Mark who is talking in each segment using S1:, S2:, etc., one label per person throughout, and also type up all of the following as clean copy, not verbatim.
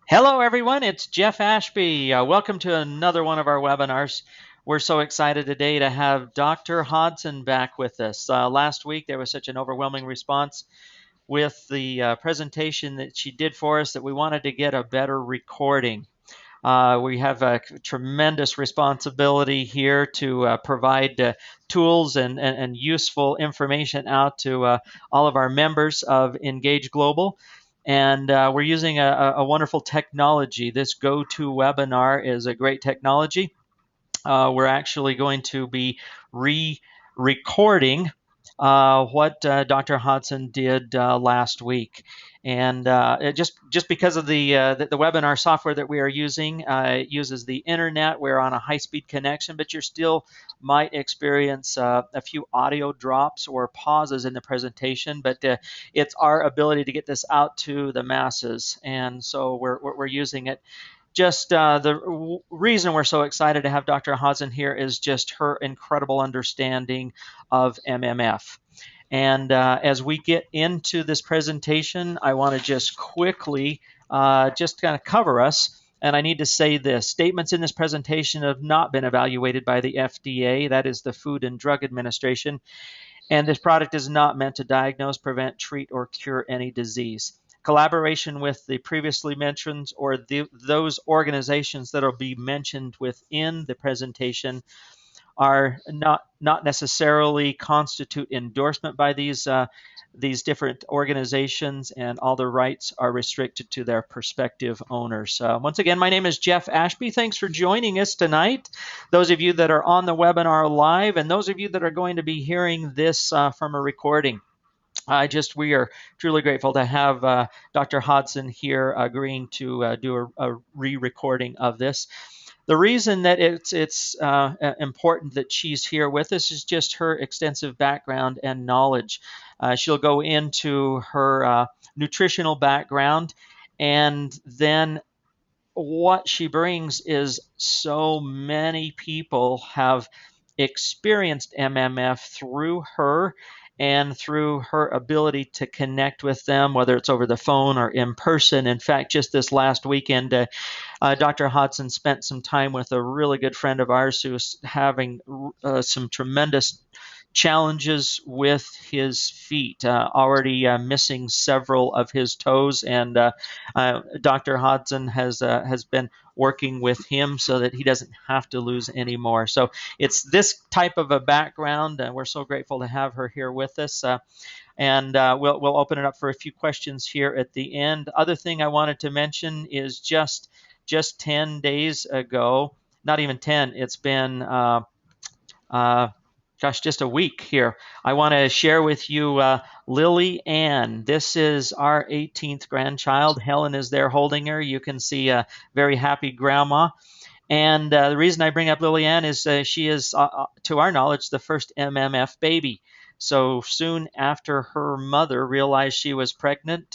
S1: Hello, everyone. It's Jeff Ashby. Welcome to another one of our webinars. We're so excited today to have Dr. Hodson back with us. Last week, there was such an overwhelming response with the presentation that she did for us that we wanted to get a better recording. We have a tremendous responsibility here to provide tools and useful information out to all of our members of Engage Global. And we're using a wonderful technology. This GoToWebinar is a great technology. We're actually going to be re-recording what Dr. Hodson did last week. And just because of the webinar software that we are using, it uses the internet. We're on a high-speed connection, but you still might experience a few audio drops or pauses in the presentation. But it's our ability to get this out to the masses, and so we're using it. Just the reason we're so excited to have Dr. Hodson here is just her incredible understanding of MMF. And as we get into this presentation, I want to just quickly just kind of cover us. And I need to say this. Statements in this presentation have not been evaluated by the FDA, that is the Food and Drug Administration, and this product is not meant to diagnose, prevent, treat, or cure any disease. Collaboration with the previously mentioned or those organizations that will be mentioned within the presentation are not necessarily constitute endorsement by these different organizations, and all the rights are restricted to their prospective owners. Once again, my name is Jeff Ashby. Thanks for joining us tonight. Those of you that are on the webinar live, and those of you that are going to be hearing this from a recording. We are truly grateful to have Dr. Hodson here agreeing to do a re-recording of this. The reason that it's important that she's here with us is just her extensive background and knowledge. She'll go into her nutritional background, and then what she brings is so many people have experienced MMF through her and through her ability to connect with them, whether it's over the phone or in person. In fact, just this last weekend, Dr. Hodson spent some time with a really good friend of ours who's having some tremendous challenges with his feet, already missing several of his toes, and Dr. Hodson has been working with him so that he doesn't have to lose any more. So it's this type of a background, and we're so grateful to have her here with us. And we'll open it up for a few questions here at the end. Other thing I wanted to mention is just 10 days ago, not even 10, it's been just a week here. I want to share with you Lily Ann. This is our 18th grandchild. Helen is there holding her. You can see a very happy grandma. And the reason I bring up Lily Ann is she is, to our knowledge, the first MMF baby. So soon after her mother realized she was pregnant,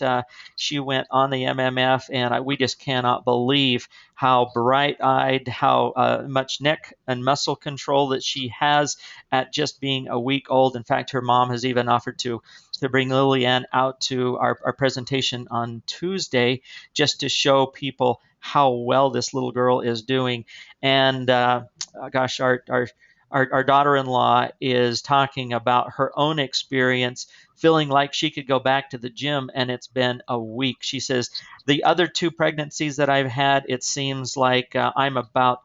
S1: she went on the MMF, and we just cannot believe how bright-eyed, how much neck and muscle control that she has at just being a week old. In fact, her mom has even offered to bring Lily Ann out to our presentation on Tuesday just to show people how well this little girl is doing. And gosh, our daughter-in-law is talking about her own experience, feeling like she could go back to the gym, and it's been a week. She says, the other two pregnancies that I've had, it seems like I'm about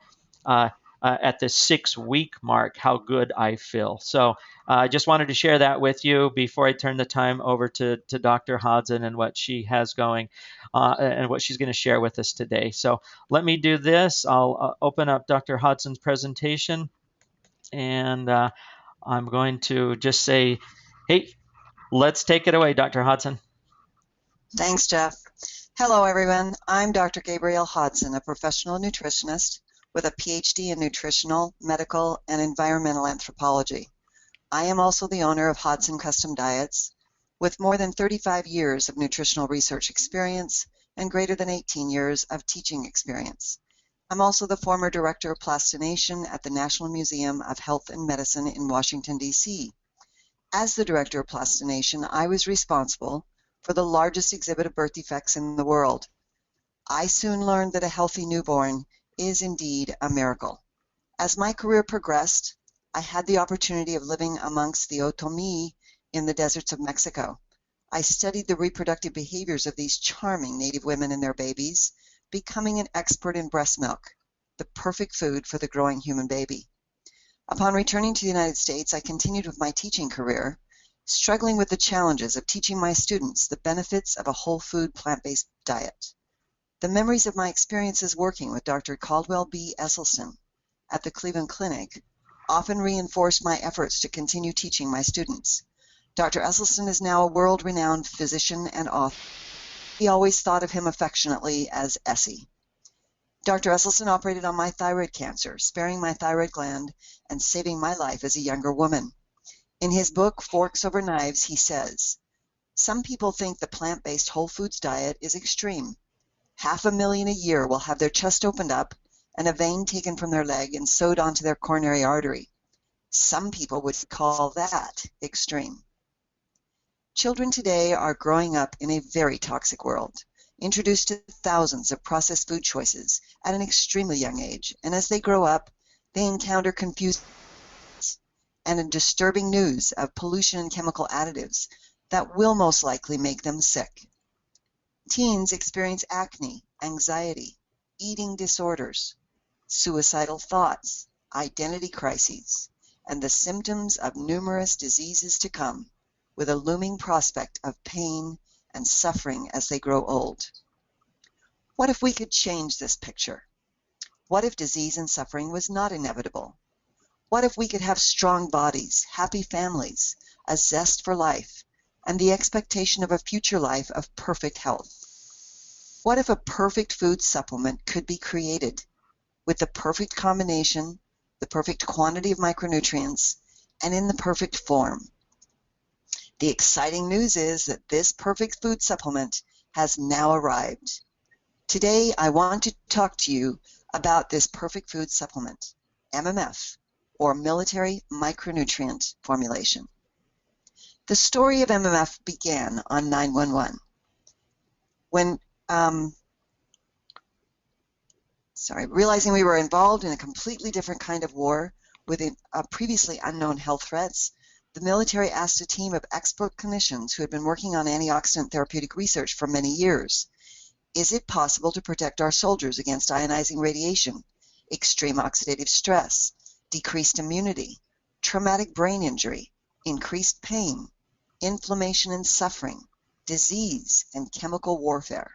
S1: at the 6-week mark, how good I feel. So I just wanted to share that with you before I turn the time over to Dr. Hodson and what she has going and what she's going to share with us today. So let me do this. I'll open up Dr. Hodson's presentation, and I'm going to just say, hey, let's take it away, Dr. Hodson.
S2: Thanks, Jeff. Hello, everyone. I'm Dr. Gabrielle Hodson, a professional nutritionist with a Ph.D. in nutritional, medical, and environmental anthropology. I am also the owner of Hodson Custom Diets, with more than 35 years of nutritional research experience and greater than 18 years of teaching experience. I'm also the former director of plastination at the National Museum of Health and Medicine in Washington, D.C. As the director of plastination, I was responsible for the largest exhibit of birth defects in the world. I soon learned that a healthy newborn is indeed a miracle. As my career progressed, I had the opportunity of living amongst the Otomi in the deserts of Mexico. I studied the reproductive behaviors of these charming native women and their babies, becoming an expert in breast milk, the perfect food for the growing human baby. Upon returning to the United States, I continued with my teaching career, struggling with the challenges of teaching my students the benefits of a whole food plant-based diet. The memories of my experiences working with Dr. Caldwell B. Esselstyn at the Cleveland Clinic often reinforced my efforts to continue teaching my students. Dr. Esselstyn is now a world-renowned physician and author. We always thought of him affectionately as Essie. Dr. Esselstyn operated on my thyroid cancer, sparing my thyroid gland and saving my life as a younger woman. In his book, Forks Over Knives, he says, "Some people think the plant-based whole foods diet is extreme. 500,000 a year will have their chest opened up and a vein taken from their leg and sewed onto their coronary artery. Some people would call that extreme." Children today are growing up in a very toxic world, introduced to thousands of processed food choices at an extremely young age, and as they grow up, they encounter confused and disturbing news of pollution and chemical additives that will most likely make them sick. Teens experience acne, anxiety, eating disorders, suicidal thoughts, identity crises, and the symptoms of numerous diseases to come, with a looming prospect of pain and suffering as they grow old. What if we could change this picture? What if disease and suffering was not inevitable? What if we could have strong bodies, happy families, a zest for life, and the expectation of a future life of perfect health? What if a perfect food supplement could be created with the perfect combination, the perfect quantity of micronutrients, and in the perfect form? The exciting news is that this perfect food supplement has now arrived. Today, I want to talk to you about this perfect food supplement, MMF, or Military Micronutrient Formulation. The story of MMF began on 9/11 when realizing we were involved in a completely different kind of war with previously unknown health threats. The military asked a team of expert clinicians who had been working on antioxidant therapeutic research for many years, is it possible to protect our soldiers against ionizing radiation, extreme oxidative stress, decreased immunity, traumatic brain injury, increased pain, inflammation and suffering, disease, and chemical warfare?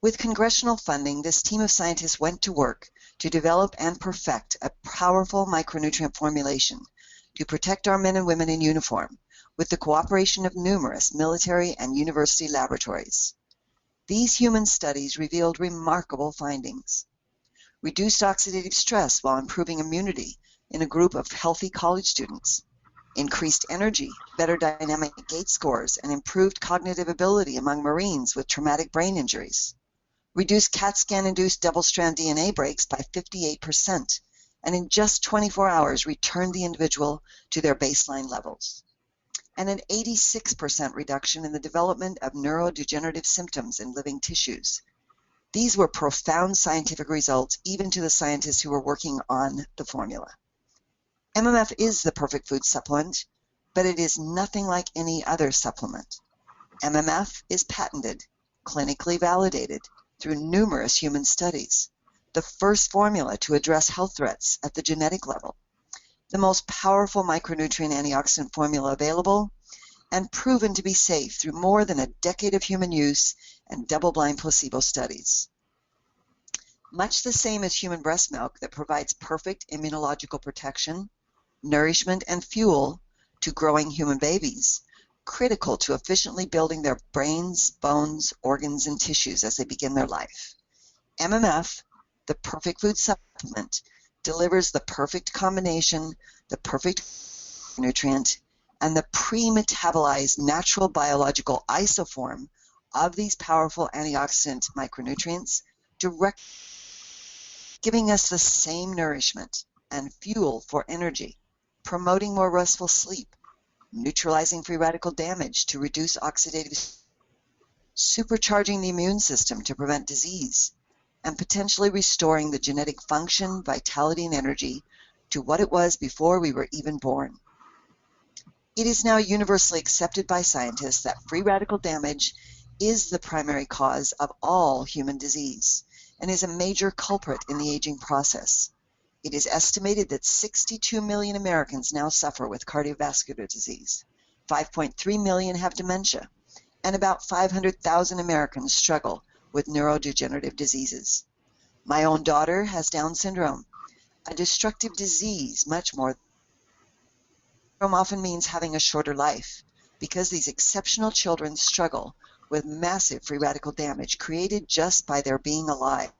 S2: With congressional funding, this team of scientists went to work to develop and perfect a powerful micronutrient formulation to protect our men and women in uniform, with the cooperation of numerous military and university laboratories. These human studies revealed remarkable findings. Reduced oxidative stress while improving immunity in a group of healthy college students. Increased energy, better dynamic gait scores, and improved cognitive ability among Marines with traumatic brain injuries. Reduced CAT scan-induced double-strand DNA breaks by 58%, and in just 24 hours returned the individual to their baseline levels. And an 86% reduction in the development of neurodegenerative symptoms in living tissues. These were profound scientific results, even to the scientists who were working on the formula. MMF is the perfect food supplement, but it is nothing like any other supplement. MMF is patented, clinically validated through numerous human studies, the first formula to address health threats at the genetic level, the most powerful micronutrient antioxidant formula available, and proven to be safe through more than a decade of human use and double-blind placebo studies. Much the same as human breast milk that provides perfect immunological protection, nourishment, and fuel to growing human babies, critical to efficiently building their brains, bones, organs, and tissues as they begin their life. MMF, the perfect food supplement, delivers the perfect combination, the perfect nutrient, and the pre-metabolized natural biological isoform of these powerful antioxidant micronutrients, direct, giving us the same nourishment and fuel for energy, promoting more restful sleep, neutralizing free radical damage to reduce oxidative supercharging the immune system to prevent disease, and potentially restoring the genetic function, vitality, and energy to what it was before we were even born. It is now universally accepted by scientists that free radical damage is the primary cause of all human disease and is a major culprit in the aging process. It is estimated that 62 million Americans now suffer with cardiovascular disease, 5.3 million have dementia, and about 500,000 Americans struggle with neurodegenerative diseases. My own daughter has Down syndrome, a destructive disease much more. Syndrome often means having a shorter life because these exceptional children struggle with massive free radical damage created just by their being alive.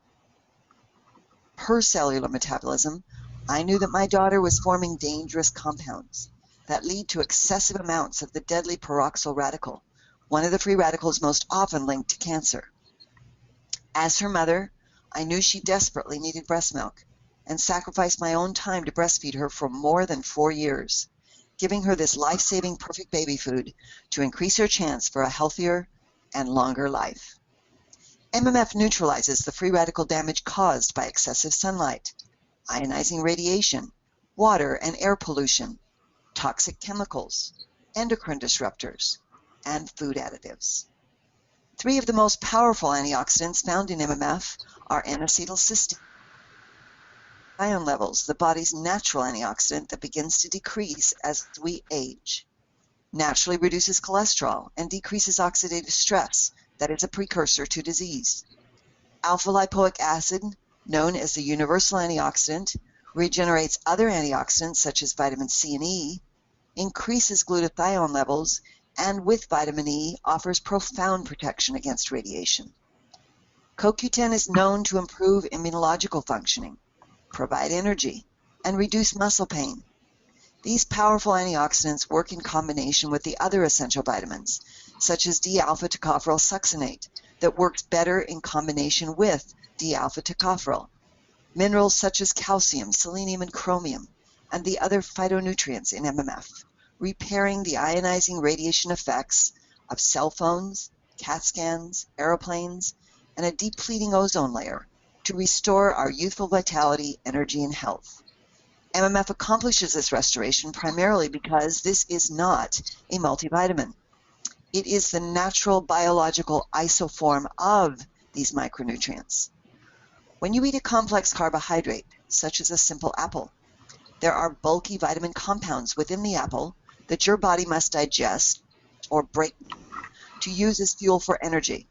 S2: Her cellular metabolism, I knew that my daughter was forming dangerous compounds that lead to excessive amounts of the deadly peroxyl radical, one of the free radicals most often linked to cancer. As her mother, I knew she desperately needed breast milk and sacrificed my own time to breastfeed her for more than 4 years, giving her this life-saving perfect baby food to increase her chance for a healthier and longer life. MMF neutralizes the free radical damage caused by excessive sunlight, ionizing radiation, water and air pollution, toxic chemicals, endocrine disruptors, and food additives. 3 of the most powerful antioxidants found in MMF are N-acetylcysteine, ion levels, the body's natural antioxidant that begins to decrease as we age, naturally reduces cholesterol and decreases oxidative stress that is a precursor to disease. Alpha-lipoic acid, known as the universal antioxidant, regenerates other antioxidants such as vitamin C and E, increases glutathione levels, and with vitamin E offers profound protection against radiation. CoQ10 is known to improve immunological functioning, provide energy, and reduce muscle pain. These powerful antioxidants work in combination with the other essential vitamins, such as D-alpha tocopherol succinate, that works better in combination with D-alpha tocopherol. Minerals such as calcium, selenium, and chromium, and the other phytonutrients in MMF, repairing the ionizing radiation effects of cell phones, CAT scans, aeroplanes, and a depleting ozone layer to restore our youthful vitality, energy, and health. MMF accomplishes this restoration primarily because this is not a multivitamin. It is the natural biological isoform of these micronutrients. When you eat a complex carbohydrate, such as a simple apple, there are bulky vitamin compounds within the apple that your body must digest or break to use as fuel for energy.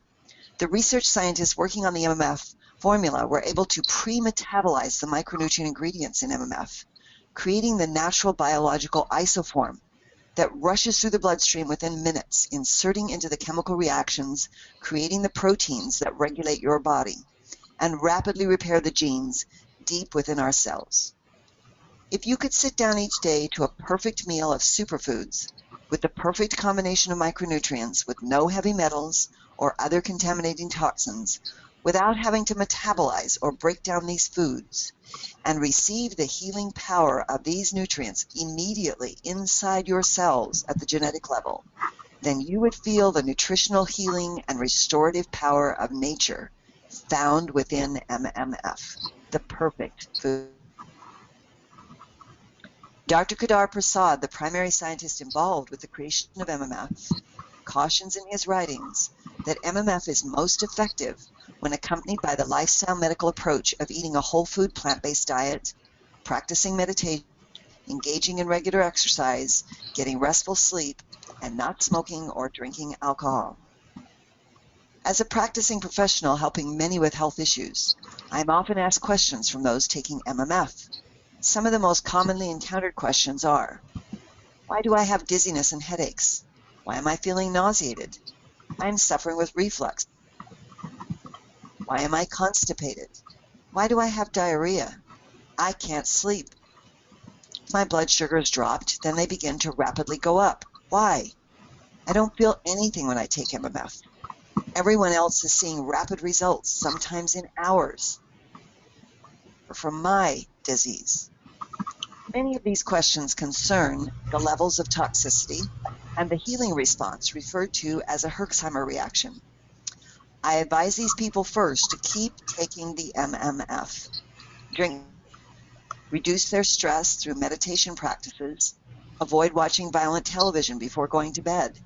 S2: The research scientists working on the MMF formula were able to pre-metabolize the micronutrient ingredients in MMF, creating the natural biological isoform that rushes through the bloodstream within minutes, inserting into the chemical reactions, creating the proteins that regulate your body, and rapidly repair the genes deep within our cells. If you could sit down each day to a perfect meal of superfoods with the perfect combination of micronutrients with no heavy metals or other contaminating toxins, without having to metabolize or break down these foods, and receive the healing power of these nutrients immediately inside your cells at the genetic level, then you would feel the nutritional healing and restorative power of nature found within MMF, the perfect food. Dr. Kedar Prasad, the primary scientist involved with the creation of MMF, cautions in his writings that MMF is most effective when accompanied by the lifestyle medical approach of eating a whole food plant-based diet, practicing meditation, engaging in regular exercise, getting restful sleep, and not smoking or drinking alcohol. As a practicing professional helping many with health issues, I am often asked questions from those taking MMF. Some of the most commonly encountered questions are, why do I have dizziness and headaches? Why am I feeling nauseated? I am suffering with reflux. Why am I constipated? Why do I have diarrhea? I can't sleep. If my blood sugar is dropped, then they begin to rapidly go up. Why? I don't feel anything when I take MMF. Everyone else is seeing rapid results, sometimes in hours, from my disease. Many of these questions concern the levels of toxicity and the healing response referred to as a Herxheimer reaction. I advise these people first to keep taking the MMF, reduce their stress through meditation practices, avoid watching violent television before going to bed,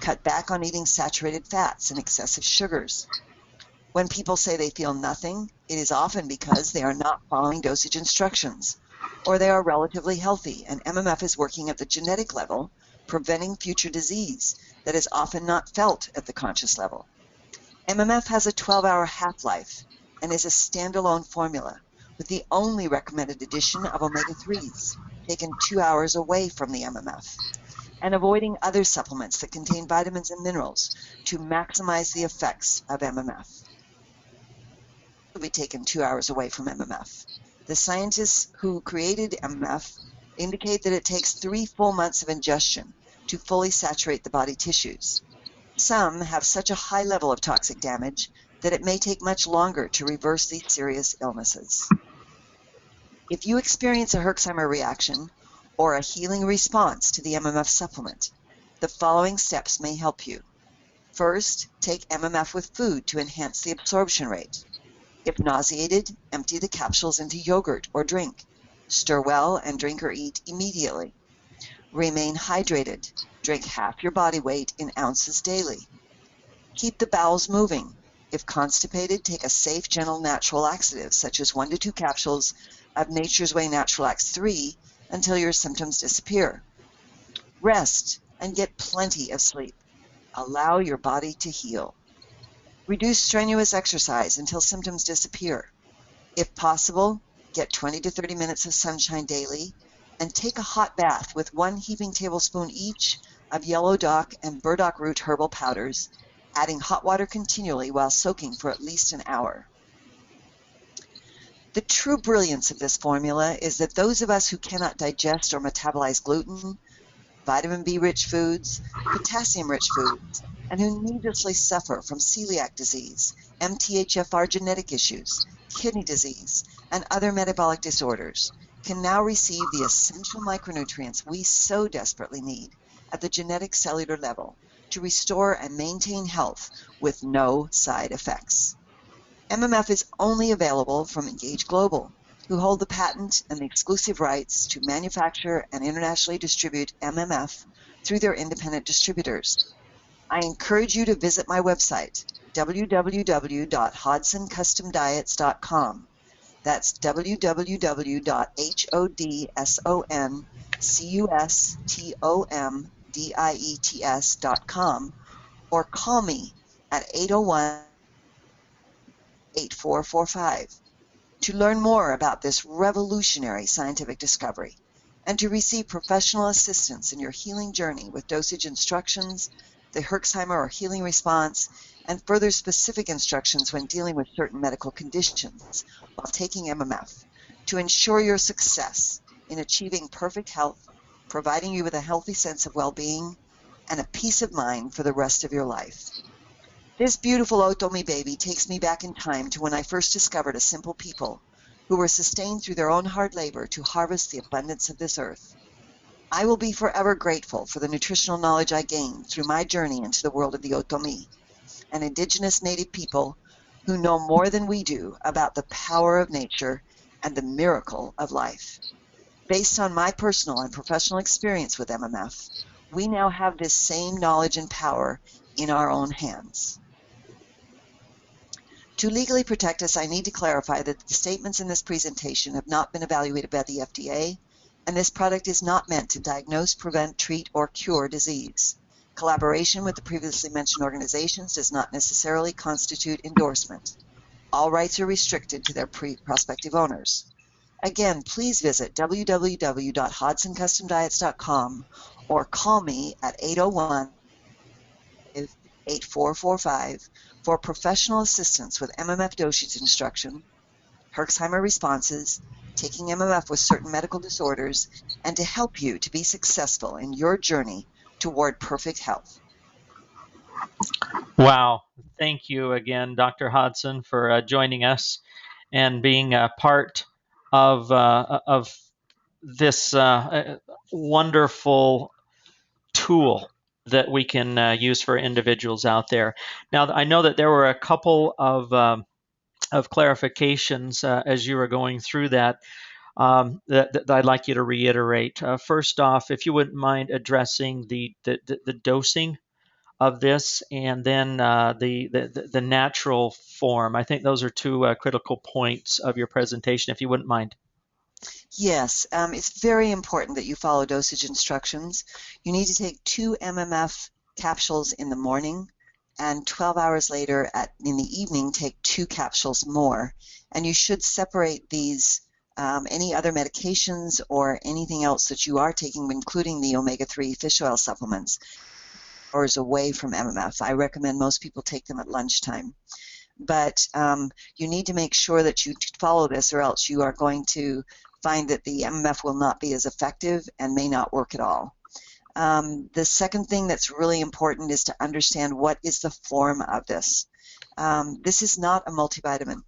S2: cut back on eating saturated fats and excessive sugars. When people say they feel nothing, it is often because they are not following dosage instructions, or they are relatively healthy, and MMF is working at the genetic level, preventing future disease that is often not felt at the conscious level. MMF has a 12-hour half-life and is a standalone formula, with the only recommended addition of omega-3s, taken 2 hours away from the MMF, and avoiding other supplements that contain vitamins and minerals to maximize the effects of MMF. Will be taken 2 hours away from MMF. The scientists who created MMF indicate that it takes 3 full months of ingestion to fully saturate the body tissues. Some have such a high level of toxic damage that it may take much longer to reverse these serious illnesses. If you experience a Herxheimer reaction or a healing response to the MMF supplement, the following steps may help you. First, take MMF with food to enhance the absorption rate. If nauseated, empty the capsules into yogurt or drink. Stir well and drink or eat immediately. Remain hydrated. Drink half your body weight in ounces daily. Keep the bowels moving. If constipated, take a safe, gentle, natural laxative, such as 1 to 2 capsules of Nature's Way Naturalax 3 until your symptoms disappear. Rest and get plenty of sleep. Allow your body to heal. Reduce strenuous exercise until symptoms disappear. If possible, get 20 to 30 minutes of sunshine daily, and take a hot bath with 1 heaping tablespoon each of yellow dock and burdock root herbal powders, adding hot water continually while soaking for at least an hour. The true brilliance of this formula is that those of us who cannot digest or metabolize gluten, vitamin B-rich foods, potassium-rich foods, and who needlessly suffer from celiac disease, MTHFR genetic issues, kidney disease, and other metabolic disorders, can now receive the essential micronutrients we so desperately need at the genetic cellular level to restore and maintain health with no side effects. MMF is only available from Engage Global, who hold the patent and the exclusive rights to manufacture and internationally distribute MMF through their independent distributors. I encourage you to visit my website, www.hodsoncustomdiets.com. That's www.hodsoncustomdiets.com, or call me at 801-8445 to learn more about this revolutionary scientific discovery and to receive professional assistance in your healing journey with dosage instructions, the Herxheimer or healing response, and further specific instructions when dealing with certain medical conditions while taking MMF to ensure your success in achieving perfect health, providing you with a healthy sense of well-being, and a peace of mind for the rest of your life. This beautiful Otomi baby takes me back in time to when I first discovered a simple people who were sustained through their own hard labor to harvest the abundance of this earth. I will be forever grateful for the nutritional knowledge I gained through my journey into the world of the Otomi, an indigenous native people who know more than we do about the power of nature and the miracle of life. Based on my personal and professional experience with MMF, we now have this same knowledge and power in our own hands. To legally protect us, I need to clarify that the statements in this presentation have not been evaluated by the FDA, and this product is not meant to diagnose, prevent, treat, or cure disease. Collaboration with the previously mentioned organizations does not necessarily constitute endorsement. All rights are restricted to their prospective owners. Again, please visit www.hodsoncustomdiets.com or call me at 801-8445 for professional assistance with MMF dosage instruction, Herxheimer responses, taking MMF with certain medical disorders, and to help you to be successful in your journey toward perfect health.
S1: Wow. Thank you again, Dr. Hodson, for joining us and being a part of this wonderful tool that we can use for individuals out there. Now, I know that there were a couple of clarifications as you were going through that I'd like you to reiterate. First off, if you wouldn't mind addressing the dosing of this, and then the natural form. I think those are two critical points of your presentation, if you wouldn't mind.
S2: Yes, it's very important that you follow dosage instructions. You need to take 2 mmF capsules in the morning, and 12 hours later in the evening take 2 capsules more. And you should separate these, any other medications or anything else that you are taking, including the omega-3 fish oil supplements, hours away from MMF. I recommend most people take them at lunchtime. But you need to make sure that you follow this, or else you are going to find that the MMF will not be as effective and may not work at all. The second thing that's really important is to understand what is the form of this. This is not a multivitamin.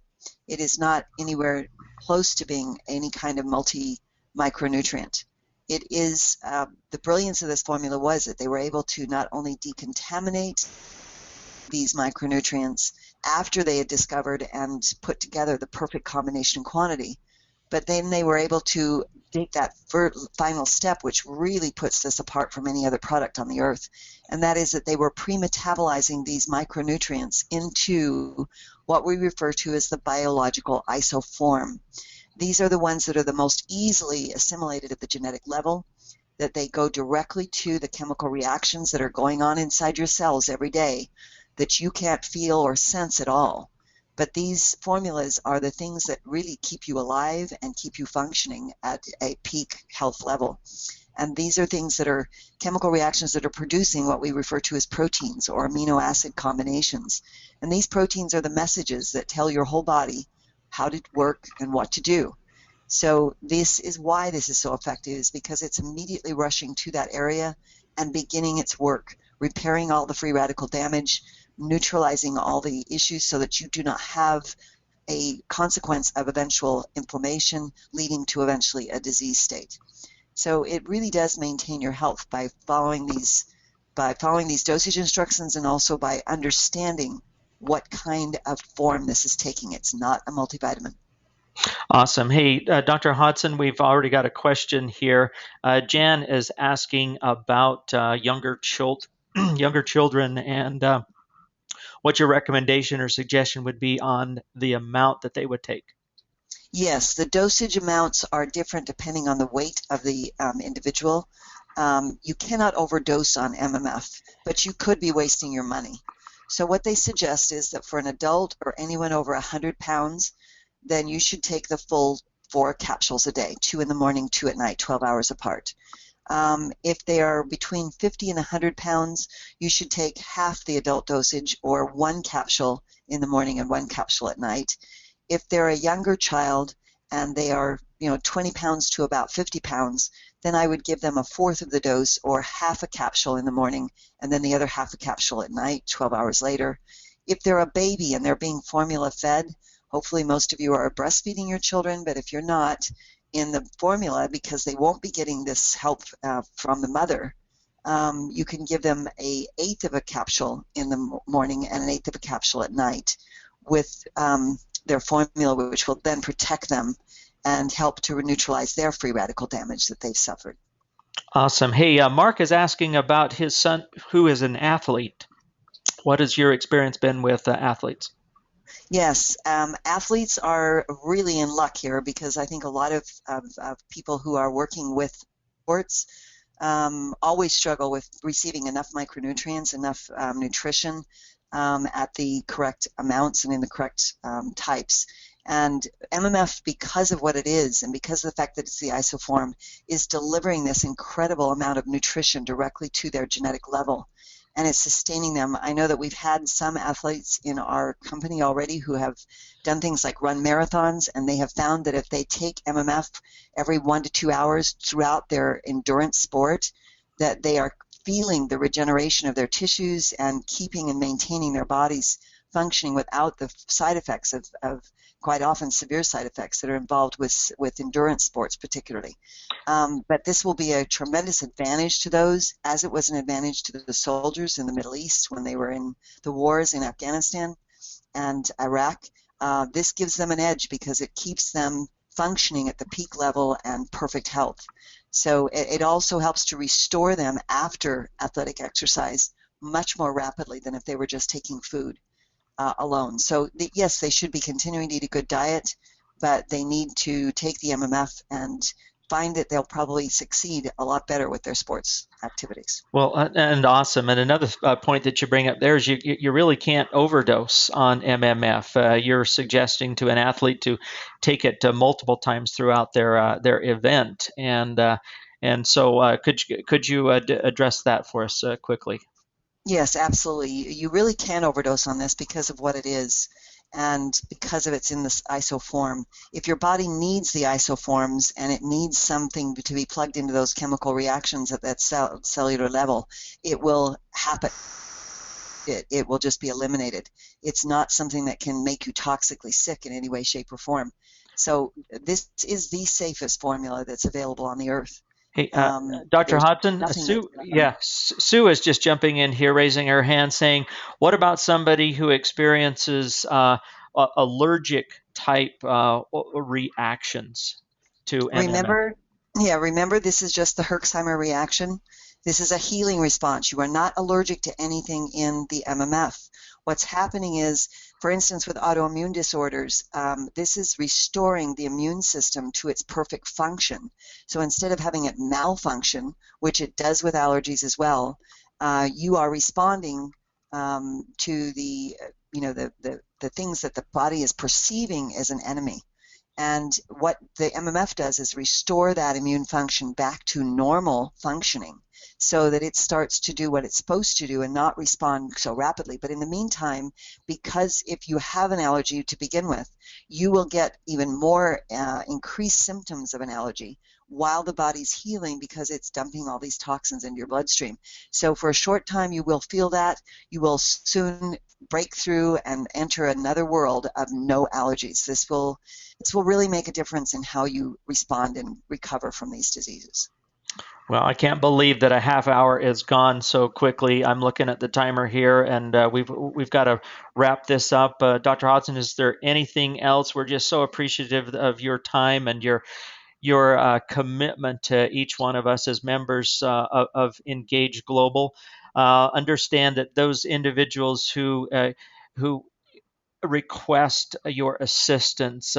S2: It is not anywhere close to being any kind of multi-micronutrient. It is, the brilliance of this formula was that they were able to not only decontaminate these micronutrients after they had discovered and put together the perfect combination quantity, but then they were able to take that final step, which really puts this apart from any other product on the earth, and that is that they were pre-metabolizing these micronutrients into what we refer to as the biological isoform. These are the ones that are the most easily assimilated at the genetic level, that they go directly to the chemical reactions that are going on inside your cells every day that you can't feel or sense at all. But these formulas are the things that really keep you alive and keep you functioning at a peak health level. And these are things that are chemical reactions that are producing what we refer to as proteins or amino acid combinations. And these proteins are the messages that tell your whole body how to work and what to do. So this is why this is so effective, is because it's immediately rushing to that area and beginning its work, repairing all the free radical damage, neutralizing all the issues so that you do not have a consequence of eventual inflammation leading to eventually a disease state. So it really does maintain your health by following these dosage instructions, and also by understanding what kind of form this is taking. It's not a multivitamin.
S1: Awesome. Hey, Dr. Hodson, we've already got a question here. Jan is asking about younger children, and what your recommendation or suggestion would be on the amount that they would take.
S2: Yes, the dosage amounts are different depending on the weight of the individual. You cannot overdose on MMF, but you could be wasting your money. So what they suggest is that for an adult or anyone over 100 pounds, then you should take the full 4 capsules a day, 2 in the morning, 2 at night, 12 hours apart. If they are between 50 and 100 pounds, you should take half the adult dosage, or 1 capsule in the morning and 1 capsule at night. If they're a younger child and they are 20 pounds to about 50 pounds, then I would give them a fourth of the dose, or half a capsule in the morning and then the other half a capsule at night, 12 hours later. If they're a baby and they're being formula fed, hopefully most of you are breastfeeding your children, but if you're not, in the formula, because they won't be getting this help from the mother, you can give them an eighth of a capsule in the morning and an eighth of a capsule at night with their formula, which will then protect them and help to neutralize their free radical damage that they've suffered.
S1: Awesome. Hey, Mark is asking about his son, who is an athlete. What has your experience been with athletes?
S2: Yes, athletes are really in luck here, because I think a lot of people who are working with sports always struggle with receiving enough micronutrients, enough nutrition at the correct amounts and in the correct types. And MMF, because of what it is and because of the fact that it's the isoform, is delivering this incredible amount of nutrition directly to their genetic level, and it's sustaining them. I know that we've had some athletes in our company already who have done things like run marathons, and they have found that if they take MMF every 1 to 2 hours throughout their endurance sport, that they are feeling the regeneration of their tissues and keeping and maintaining their bodies functioning without the side effects of quite often severe side effects that are involved with endurance sports particularly. But this will be a tremendous advantage to those, as it was an advantage to the soldiers in the Middle East when they were in the wars in Afghanistan and Iraq. This gives them an edge because it keeps them functioning at the peak level and perfect health. So it also helps to restore them after athletic exercise much more rapidly than if they were just taking food alone. So yes, they should be continuing to eat a good diet, but they need to take the MMF and find that they'll probably succeed a lot better with their sports activities.
S1: Well, and awesome. And another point that you bring up there is you really can't overdose on MMF. You're suggesting to an athlete to take it multiple times throughout their event, and so could you address that for us quickly?
S2: Yes, absolutely. You really can overdose on this because of what it is and because of it's in this isoform. If your body needs the isoforms and it needs something to be plugged into those chemical reactions at that cellular level, it will happen. It will just be eliminated. It's not something that can make you toxically sick in any way, shape, or form. So this is the safest formula that's available on the earth.
S1: Hey, Dr.
S2: There's
S1: Hodson,
S2: nothing
S1: Sue,
S2: that's
S1: yeah, Sue is just jumping in here, raising her hand, saying, "What about somebody who experiences allergic type reactions to MMF?"
S2: Remember, this is just the Herxheimer reaction. This is a healing response. You are not allergic to anything in the MMF. What's happening is, for instance, with autoimmune disorders, this is restoring the immune system to its perfect function. So instead of having it malfunction, which it does with allergies as well, you are responding to the things that the body is perceiving as an enemy. And what the MMF does is restore that immune function back to normal functioning so that it starts to do what it's supposed to do and not respond so rapidly. But in the meantime, because if you have an allergy to begin with, you will get even more increased symptoms of an allergy while the body's healing because it's dumping all these toxins into your bloodstream. So for a short time, you will feel that. You will soon break through and enter another world of no allergies. This will really make a difference in how you respond and recover from these diseases.
S1: Well, I can't believe that a half hour is gone so quickly. I'm looking at the timer here, and we've got to wrap this up. Dr. Hodson, is there anything else? We're just so appreciative of your time and your commitment to each one of us as members of Engage Global. Understand that those individuals who request your assistance,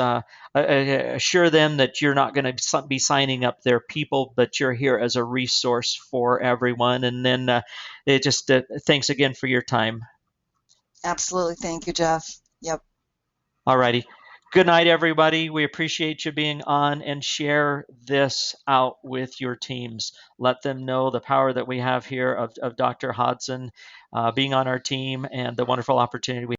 S1: assure them that you're not going to be signing up their people, but you're here as a resource for everyone. And then thanks again for your time.
S2: Absolutely. Thank you, Jeff. Yep.
S1: All righty. Good night, everybody. We appreciate you being on, and share this out with your teams. Let them know the power that we have here of Dr. Hodson being on our team and the wonderful opportunity we